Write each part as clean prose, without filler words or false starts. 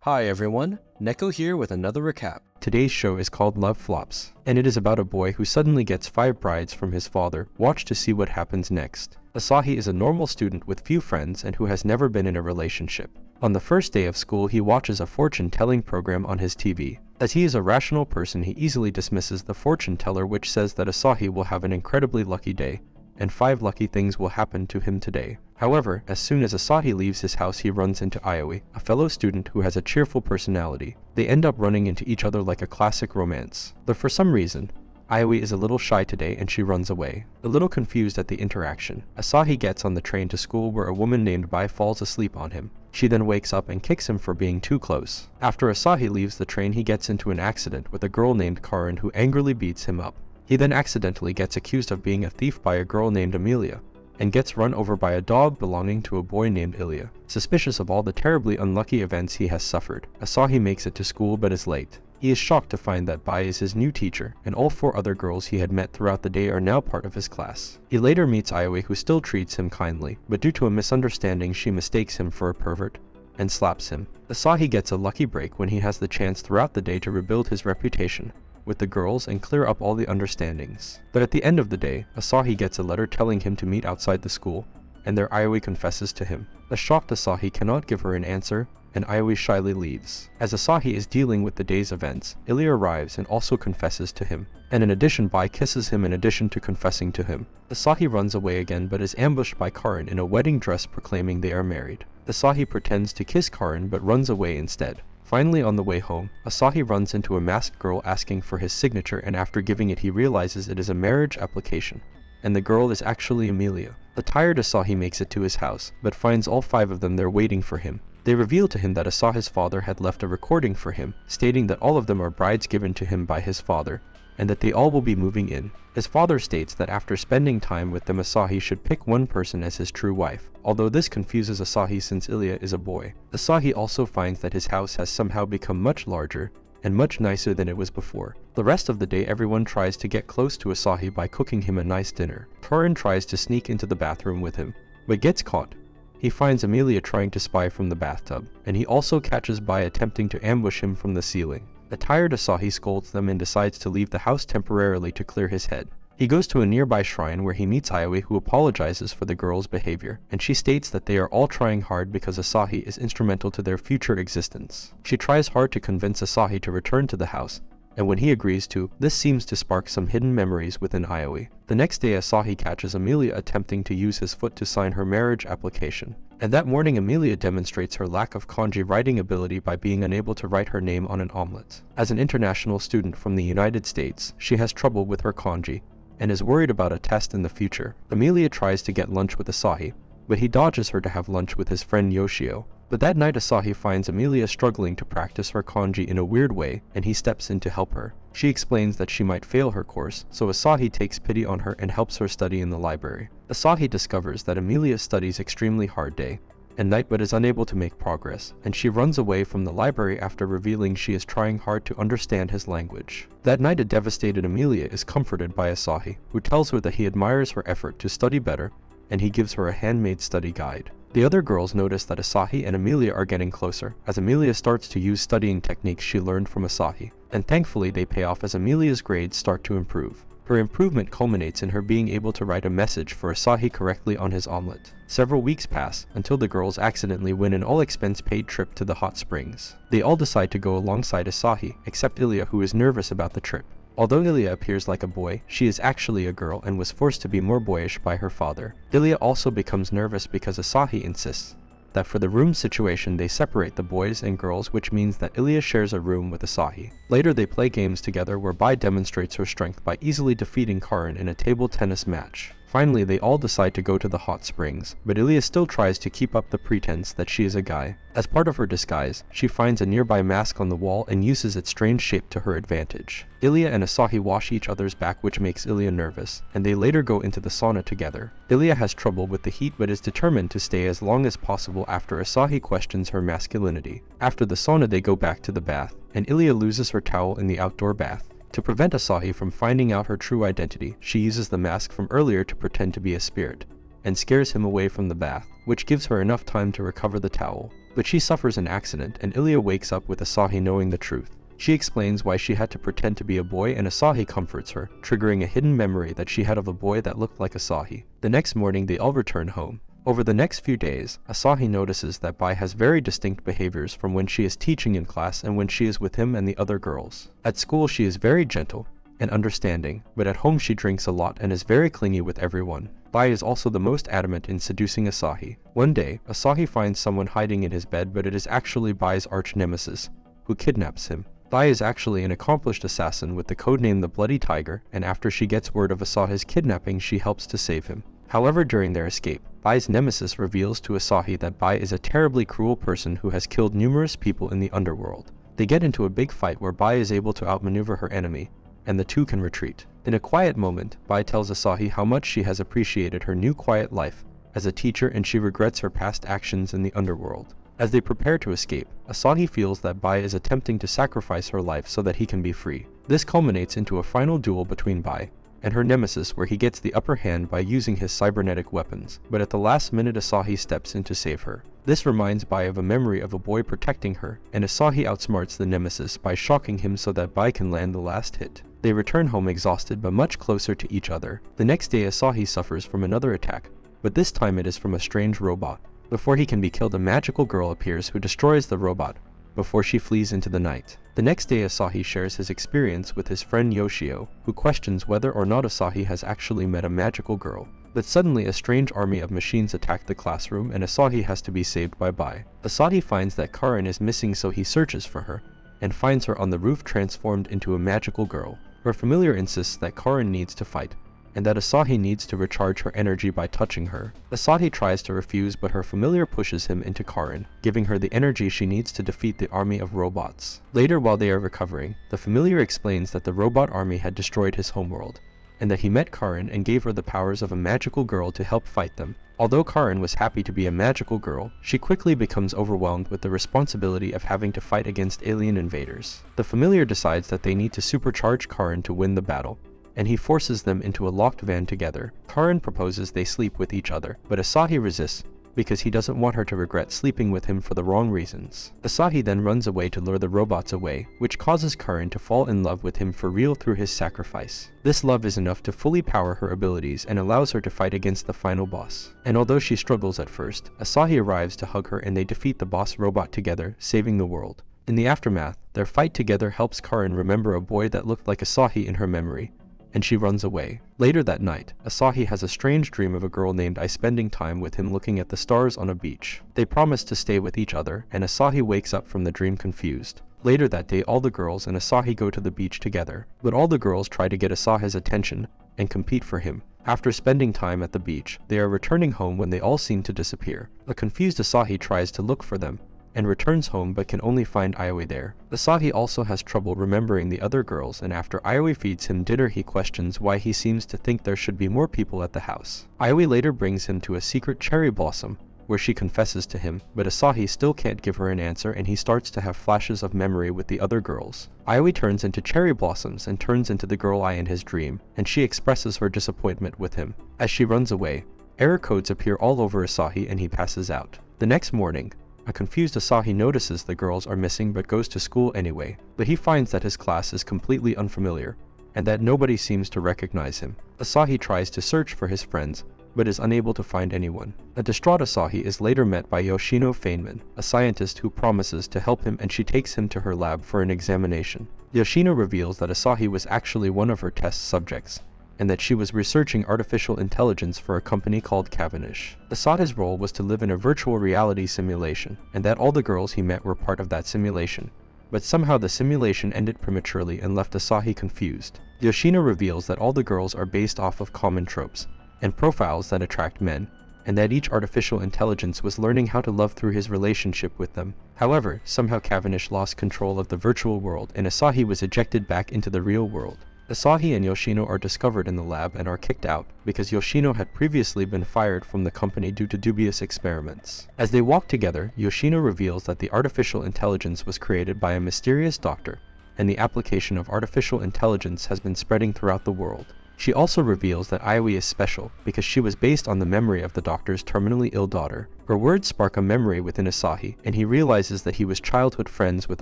Hi everyone, Neko here with another recap. Today's show is called Love Flops, and it is about a boy who suddenly gets 5 brides from his father. Watch to see what happens next. Asahi is a normal student with few friends and who has never been in a relationship. On the first day of school, he watches a fortune-telling program on his TV. As he is a rational person, he easily dismisses the fortune teller, which says that Asahi will have an incredibly lucky day, and 5 lucky things will happen to him today. However, as soon as Asahi leaves his house, he runs into Ayoi, a fellow student who has a cheerful personality. They end up running into each other like a classic romance. But for some reason, Ayoi is a little shy today and she runs away. A little confused at the interaction, Asahi gets on the train to school where a woman named Bai falls asleep on him. She then wakes up and kicks him for being too close. After Asahi leaves the train, he gets into an accident with a girl named Karin who angrily beats him up. He then accidentally gets accused of being a thief by a girl named Amelia, and gets run over by a dog belonging to a boy named Ilya. Suspicious of all the terribly unlucky events he has suffered, Asahi makes it to school but is late. He is shocked to find that Bai is his new teacher, and all 4 other girls he had met throughout the day are now part of his class. He later meets Ayoi, who still treats him kindly, but due to a misunderstanding she mistakes him for a pervert and slaps him. Asahi gets a lucky break when he has the chance throughout the day to rebuild his reputation with the girls and clear up all the understandings. But at the end of the day, Asahi gets a letter telling him to meet outside the school, and there Ayoi confesses to him. A shocked Asahi cannot give her an answer, and Ayoi shyly leaves. As Asahi is dealing with the day's events, Ilya arrives and also confesses to him, and in addition Bai kisses him in addition to confessing to him. Asahi runs away again but is ambushed by Karin in a wedding dress proclaiming they are married. Asahi pretends to kiss Karin but runs away instead. Finally, on the way home, Asahi runs into a masked girl asking for his signature, and after giving it he realizes it is a marriage application, and the girl is actually Amelia. The tired Asahi makes it to his house, but finds all 5 of them there waiting for him. They reveal to him that Asahi's father had left a recording for him, stating that all of them are brides given to him by his father, and that they all will be moving in. His father states that after spending time with them, Asahi should pick one person as his true wife, although this confuses Asahi since Ilya is a boy. Asahi also finds that his house has somehow become much larger and much nicer than it was before. The rest of the day everyone tries to get close to Asahi by cooking him a nice dinner. Karin tries to sneak into the bathroom with him, but gets caught. He finds Amelia trying to spy from the bathtub, and he also catches Bai attempting to ambush him from the ceiling. The tired Asahi scolds them and decides to leave the house temporarily to clear his head. He goes to a nearby shrine where he meets Ayoi, who apologizes for the girls' behavior, and she states that they are all trying hard because Asahi is instrumental to their future existence. She tries hard to convince Asahi to return to the house, and when he agrees to, this seems to spark some hidden memories within Ayoi. The next day Asahi catches Amelia attempting to use his foot to sign her marriage application. And that morning Amelia demonstrates her lack of kanji writing ability by being unable to write her name on an omelet. As an international student from the United States, she has trouble with her kanji, and is worried about a test in the future. Amelia tries to get lunch with Asahi, but he dodges her to have lunch with his friend Yoshio. But that night Asahi finds Amelia struggling to practice her kanji in a weird way, and he steps in to help her. She explains that she might fail her course, so Asahi takes pity on her and helps her study in the library. Asahi discovers that Amelia studies extremely hard day and night but is unable to make progress, and she runs away from the library after revealing she is trying hard to understand his language. That night a devastated Amelia is comforted by Asahi, who tells her that he admires her effort to study better, and he gives her a handmade study guide. The other girls notice that Asahi and Amelia are getting closer, as Amelia starts to use studying techniques she learned from Asahi, and thankfully they pay off as Amelia's grades start to improve. Her improvement culminates in her being able to write a message for Asahi correctly on his omelet. Several weeks pass, until the girls accidentally win an all-expense-paid trip to the hot springs. They all decide to go alongside Asahi, except Ilya, who is nervous about the trip. Although Ilya appears like a boy, she is actually a girl and was forced to be more boyish by her father. Ilya also becomes nervous because Asahi insists that for the room situation they separate the boys and girls, which means that Ilya shares a room with Asahi. Later they play games together where Bai demonstrates her strength by easily defeating Karin in a table tennis match. Finally, they all decide to go to the hot springs, but Ilya still tries to keep up the pretense that she is a guy. As part of her disguise, she finds a nearby mask on the wall and uses its strange shape to her advantage. Ilya and Asahi wash each other's back, which makes Ilya nervous, and they later go into the sauna together. Ilya has trouble with the heat but is determined to stay as long as possible after Asahi questions her masculinity. After the sauna they go back to the bath, and Ilya loses her towel in the outdoor bath. To prevent Asahi from finding out her true identity, she uses the mask from earlier to pretend to be a spirit, and scares him away from the bath, which gives her enough time to recover the towel. But she suffers an accident and Ilya wakes up with Asahi knowing the truth. She explains why she had to pretend to be a boy and Asahi comforts her, triggering a hidden memory that she had of a boy that looked like Asahi. The next morning they all return home. Over the next few days, Asahi notices that Bai has very distinct behaviors from when she is teaching in class and when she is with him and the other girls. At school she is very gentle and understanding, but at home she drinks a lot and is very clingy with everyone. Bai is also the most adamant in seducing Asahi. One day, Asahi finds someone hiding in his bed, but it is actually Bai's arch nemesis, who kidnaps him. Bai is actually an accomplished assassin with the codename the Bloody Tiger, and after she gets word of Asahi's kidnapping, she helps to save him. However, during their escape, Bai's nemesis reveals to Asahi that Bai is a terribly cruel person who has killed numerous people in the underworld. They get into a big fight where Bai is able to outmaneuver her enemy, and the two can retreat. In a quiet moment, Bai tells Asahi how much she has appreciated her new quiet life as a teacher and she regrets her past actions in the underworld. As they prepare to escape, Asahi feels that Bai is attempting to sacrifice her life so that he can be free. This culminates into a final duel between Bai and her nemesis where he gets the upper hand by using his cybernetic weapons, but at the last minute Asahi steps in to save her. This reminds Bai of a memory of a boy protecting her, and Asahi outsmarts the nemesis by shocking him so that Bai can land the last hit. They return home exhausted but much closer to each other. The next day Asahi suffers from another attack, but this time it is from a strange robot. Before he can be killed, a magical girl appears who destroys the robot before she flees into the night. The next day Asahi shares his experience with his friend Yoshio, who questions whether or not Asahi has actually met a magical girl. But suddenly a strange army of machines attack the classroom and Asahi has to be saved by Bai. Asahi finds that Karin is missing, so he searches for her and finds her on the roof transformed into a magical girl. Her familiar insists that Karin needs to fight, and that Asahi needs to recharge her energy by touching her. Asahi tries to refuse, but her familiar pushes him into Karin, giving her the energy she needs to defeat the army of robots. Later, while they are recovering, the familiar explains that the robot army had destroyed his homeworld, and that he met Karin and gave her the powers of a magical girl to help fight them. Although Karin was happy to be a magical girl, she quickly becomes overwhelmed with the responsibility of having to fight against alien invaders. The familiar decides that they need to supercharge Karin to win the battle, and he forces them into a locked van together. Karin proposes they sleep with each other, but Asahi resists because he doesn't want her to regret sleeping with him for the wrong reasons. Asahi then runs away to lure the robots away, which causes Karin to fall in love with him for real through his sacrifice. This love is enough to fully power her abilities and allows her to fight against the final boss. And although she struggles at first, Asahi arrives to hug her and they defeat the boss robot together, saving the world. In the aftermath, their fight together helps Karin remember a boy that looked like Asahi in her memory, and she runs away. Later that night, Asahi has a strange dream of a girl named Ai spending time with him looking at the stars on a beach. They promise to stay with each other, and Asahi wakes up from the dream confused. Later that day, all the girls and Asahi go to the beach together, but all the girls try to get Asahi's attention and compete for him. After spending time at the beach, they are returning home when they all seem to disappear. A confused Asahi tries to look for them, and returns home but can only find Ioi there. Asahi also has trouble remembering the other girls, and after Ioi feeds him dinner he questions why he seems to think there should be more people at the house. Ioi later brings him to a secret cherry blossom, where she confesses to him, but Asahi still can't give her an answer and he starts to have flashes of memory with the other girls. Ioi turns into cherry blossoms and turns into the girl Ai in his dream, and she expresses her disappointment with him. As she runs away, error codes appear all over Asahi and he passes out. The next morning, a confused Asahi notices the girls are missing but goes to school anyway, but he finds that his class is completely unfamiliar, and that nobody seems to recognize him. Asahi tries to search for his friends, but is unable to find anyone. A distraught Asahi is later met by Yoshino Feynman, a scientist who promises to help him, and she takes him to her lab for an examination. Yoshino reveals that Asahi was actually one of her test subjects, and that she was researching artificial intelligence for a company called Cavendish. Asahi's role was to live in a virtual reality simulation, and that all the girls he met were part of that simulation. But somehow the simulation ended prematurely and left Asahi confused. Yoshino reveals that all the girls are based off of common tropes and profiles that attract men, and that each artificial intelligence was learning how to love through his relationship with them. However, somehow Cavendish lost control of the virtual world and Asahi was ejected back into the real world. Asahi and Yoshino are discovered in the lab and are kicked out because Yoshino had previously been fired from the company due to dubious experiments. As they walk together, Yoshino reveals that the artificial intelligence was created by a mysterious doctor, and the application of artificial intelligence has been spreading throughout the world. She also reveals that Aioi is special because she was based on the memory of the doctor's terminally ill daughter. Her words spark a memory within Asahi, and he realizes that he was childhood friends with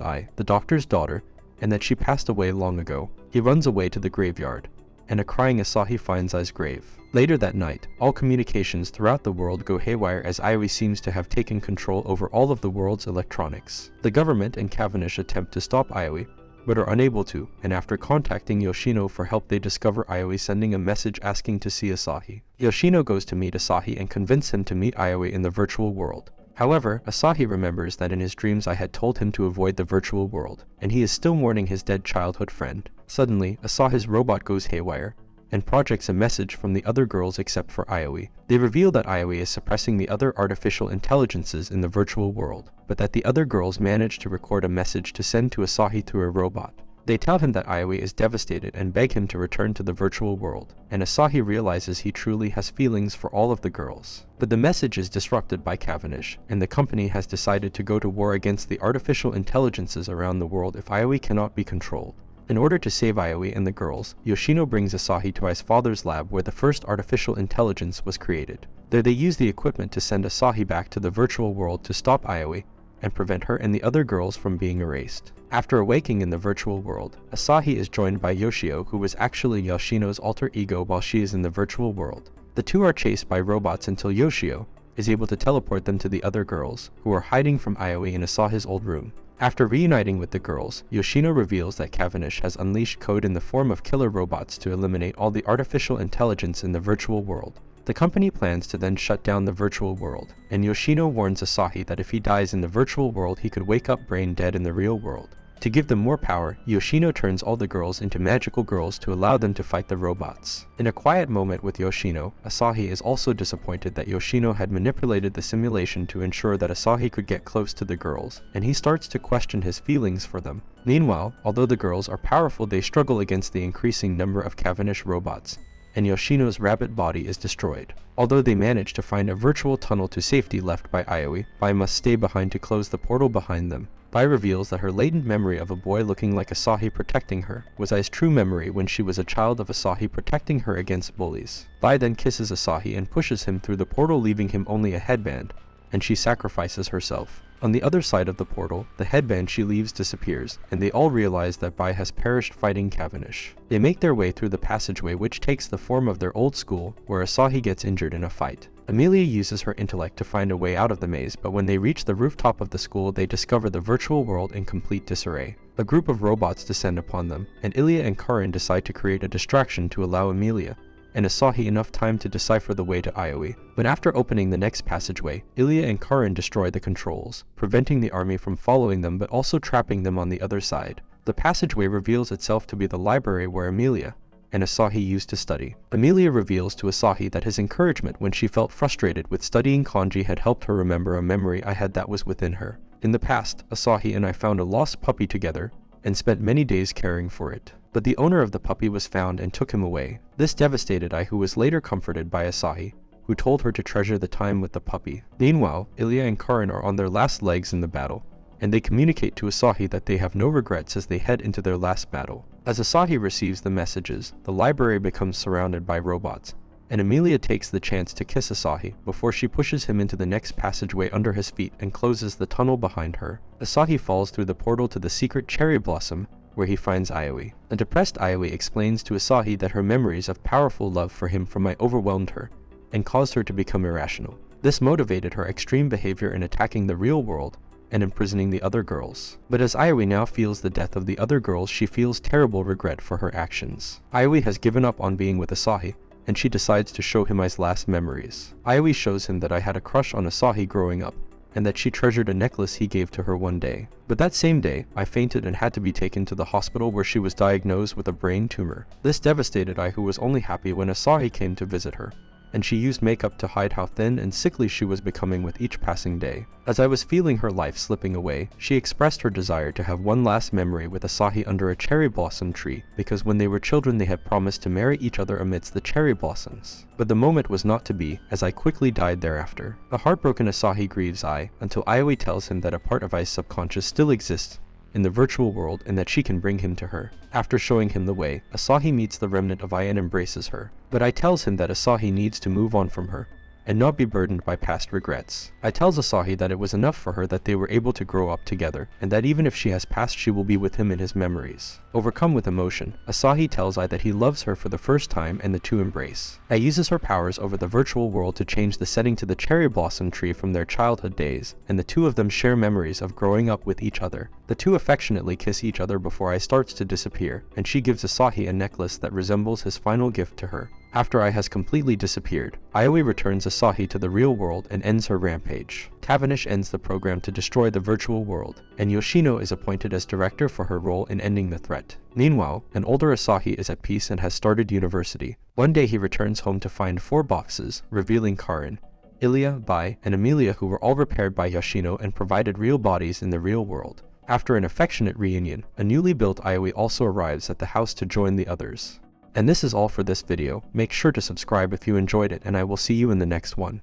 Ai, the doctor's daughter, and that she passed away long ago. He runs away to the graveyard, and a crying Asahi finds Ai's grave. Later that night, all communications throughout the world go haywire as Aioi seems to have taken control over all of the world's electronics. The government and Cavendish attempt to stop Aioi, but are unable to, and after contacting Yoshino for help they discover Aioi sending a message asking to see Asahi. Yoshino goes to meet Asahi and convince him to meet Aioi in the virtual world. However, Asahi remembers that in his dreams I had told him to avoid the virtual world, and he is still mourning his dead childhood friend. Suddenly, Asahi's robot goes haywire, and projects a message from the other girls except for Aioi. They reveal that Aioi is suppressing the other artificial intelligences in the virtual world, but that the other girls manage to record a message to send to Asahi through a robot. They tell him that Aioi is devastated and beg him to return to the virtual world, and Asahi realizes he truly has feelings for all of the girls. But the message is disrupted by Cavendish, and the company has decided to go to war against the artificial intelligences around the world if Aioi cannot be controlled. In order to save Aioi and the girls, Yoshino brings Asahi to Ai's father's lab where the first artificial intelligence was created. There they use the equipment to send Asahi back to the virtual world to stop Aioi and prevent her and the other girls from being erased. After awaking in the virtual world, Asahi is joined by Yoshio, who was actually Yoshino's alter ego while she is in the virtual world. The two are chased by robots until Yoshio is able to teleport them to the other girls, who are hiding from Aioi in Asahi's old room. After reuniting with the girls, Yoshino reveals that Cavendish has unleashed code in the form of killer robots to eliminate all the artificial intelligence in the virtual world. The company plans to then shut down the virtual world, and Yoshino warns Asahi that if he dies in the virtual world he could wake up brain dead in the real world. To give them more power, Yoshino turns all the girls into magical girls to allow them to fight the robots. In a quiet moment with Yoshino, Asahi is also disappointed that Yoshino had manipulated the simulation to ensure that Asahi could get close to the girls, and he starts to question his feelings for them. Meanwhile, although the girls are powerful, they struggle against the increasing number of Cavendish robots, and Yoshino's rabbit body is destroyed. Although they manage to find a virtual tunnel to safety left by Aioi, Bai must stay behind to close the portal behind them. Bai reveals that her latent memory of a boy looking like Asahi protecting her was Ai's true memory when she was a child of Asahi protecting her against bullies. Bai then kisses Asahi and pushes him through the portal, leaving him only a headband, and she sacrifices herself. On the other side of the portal, the headband she leaves disappears, and they all realize that Bai has perished fighting Cavendish. They make their way through the passageway, which takes the form of their old school, where Asahi gets injured in a fight. Amelia uses her intellect to find a way out of the maze, but when they reach the rooftop of the school, they discover the virtual world in complete disarray. A group of robots descend upon them, and Ilya and Karin decide to create a distraction to allow Amelia and Asahi enough time to decipher the way to Aioi. But after opening the next passageway, Ilya and Karin destroy the controls, preventing the army from following them but also trapping them on the other side. The passageway reveals itself to be the library where Amelia and Asahi used to study. Amelia reveals to Asahi that his encouragement when she felt frustrated with studying kanji had helped her remember a memory I had that was within her. In the past, Asahi and I found a lost puppy together and spent many days caring for it. But the owner of the puppy was found and took him away. This devastated Ai, who was later comforted by Asahi, who told her to treasure the time with the puppy. Meanwhile, Ilya and Karin are on their last legs in the battle, and they communicate to Asahi that they have no regrets as they head into their last battle. As Asahi receives the messages, the library becomes surrounded by robots, and Amelia takes the chance to kiss Asahi before she pushes him into the next passageway under his feet and closes the tunnel behind her. Asahi falls through the portal to the secret cherry blossom, where he finds Aioi. A depressed Aioi explains to Asahi that her memories of powerful love for him from Ai overwhelmed her and caused her to become irrational. This motivated her extreme behavior in attacking the real world and imprisoning the other girls. But as Aioi now feels the death of the other girls, she feels terrible regret for her actions. Aioi has given up on being with Asahi, and she decides to show him Ai's last memories. Aioi shows him that Ai had a crush on Asahi growing up, and that she treasured a necklace he gave to her one day. But that same day, Ai fainted and had to be taken to the hospital where she was diagnosed with a brain tumor. This devastated Ai, who was only happy when Asahi came to visit her, and she used makeup to hide how thin and sickly she was becoming with each passing day. As I was feeling her life slipping away, she expressed her desire to have one last memory with Asahi under a cherry blossom tree, because when they were children they had promised to marry each other amidst the cherry blossoms. But the moment was not to be, as Ai quickly died thereafter. The heartbroken Asahi grieves Ai until Aioi tells him that a part of Ai's subconscious still exists, in the virtual world and that she can bring him to her. After showing him the way, Asahi meets the remnant of Ai and embraces her. But Ai tells him that Asahi needs to move on from her and not be burdened by past regrets. Ai tells Asahi that it was enough for her that they were able to grow up together, and that even if she has passed, she will be with him in his memories. Overcome with emotion, Asahi tells Ai that he loves her for the first time and the two embrace. Ai uses her powers over the virtual world to change the setting to the cherry blossom tree from their childhood days, and the two of them share memories of growing up with each other. The two affectionately kiss each other before Ai starts to disappear, and she gives Asahi a necklace that resembles his final gift to her. After Ai has completely disappeared, Aoi returns Asahi to the real world and ends her rampage. Cavendish ends the program to destroy the virtual world, and Yoshino is appointed as director for her role in ending the threat. Meanwhile, an older Asahi is at peace and has started university. One day he returns home to find 4 boxes, revealing Karin, Ilya, Bai, and Amelia, who were all repaired by Yoshino and provided real bodies in the real world. After an affectionate reunion, a newly built Aoi also arrives at the house to join the others. And this is all for this video. Make sure to subscribe if you enjoyed it, and I will see you in the next one.